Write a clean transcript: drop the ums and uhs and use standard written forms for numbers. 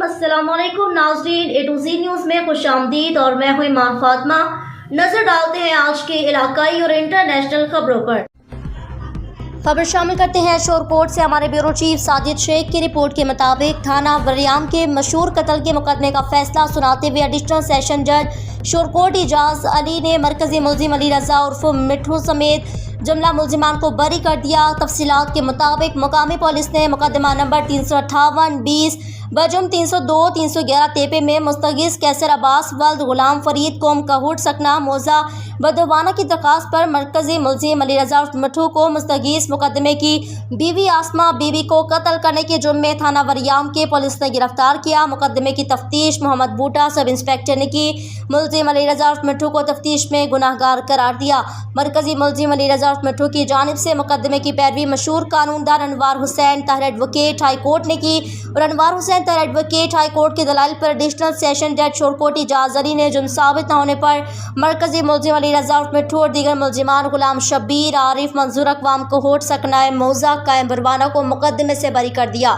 अस्सलाम वालेकुम नाज़रीन, ए टू ज़ी न्यूज़ में खुशामदीद और मैं हूं ईमान फातिमा। नजर डालते हैं आज के इलाकाई और इंटरनेशनल खबरों पर। खबर शामिल करते हैं शोरकोट से। हमारे ब्यूरो चीफ साजिद शेख की रिपोर्ट के मुताबिक थाना वरियाम के मशहूर कत्ल के मुकदमे का फैसला सुनाते हुए एडिशनल सेशन जज शोरकोट इजाज अली ने मरकजी मुलजिम अली रजा उर्फ मिठू समेत जुमला मुलजिमान को बरी कर दिया। तफसीलात के मुताबिक मुकामी पुलिस ने मुकदमा नंबर 358-20 बजुम 302-311 तेपे में मुस्तगीस कैसर अब्बास वल्द गुलाम फरीद कोम कहूट सकना मोजा बदवाना की दरख्वास्त पर मरकजी मुलजिम अली रजा मिठू को मुस्तगीस मुकदमे की बीवी आसमा बीवी को कत्ल करने के जुर्म में थाना वरियाम के पुलिस ने गिरफ्तार किया। मुकदमे की तफ्तीश मोहम्मद बूटा सब इंस्पेक्टर ने की। मुलजिम अली रजा मिठू को तफ्तीश में गुनाहगार करार दिया। मरकजी मुलजिम अली रजा मिठू की जानिब से मुकदमे की पैरवी मशहूर कानूनदान Anwar Hussain Tahir advocate high court ने की और Anwar Hussain Tahir advocate high court के दलाइल पर एडिशनल सेशन जज शोरकोट इजाज अली ने जुर्म साबित न होने पर मरकजी मुलजिम अली रजा मिठू और दीगर मुलजिमान गुलाम शब्बीर आरिफ मंजूर अकवाम कोहट सकना मौजा कायम बरवाना को मुकदमे से बरी कर दिया।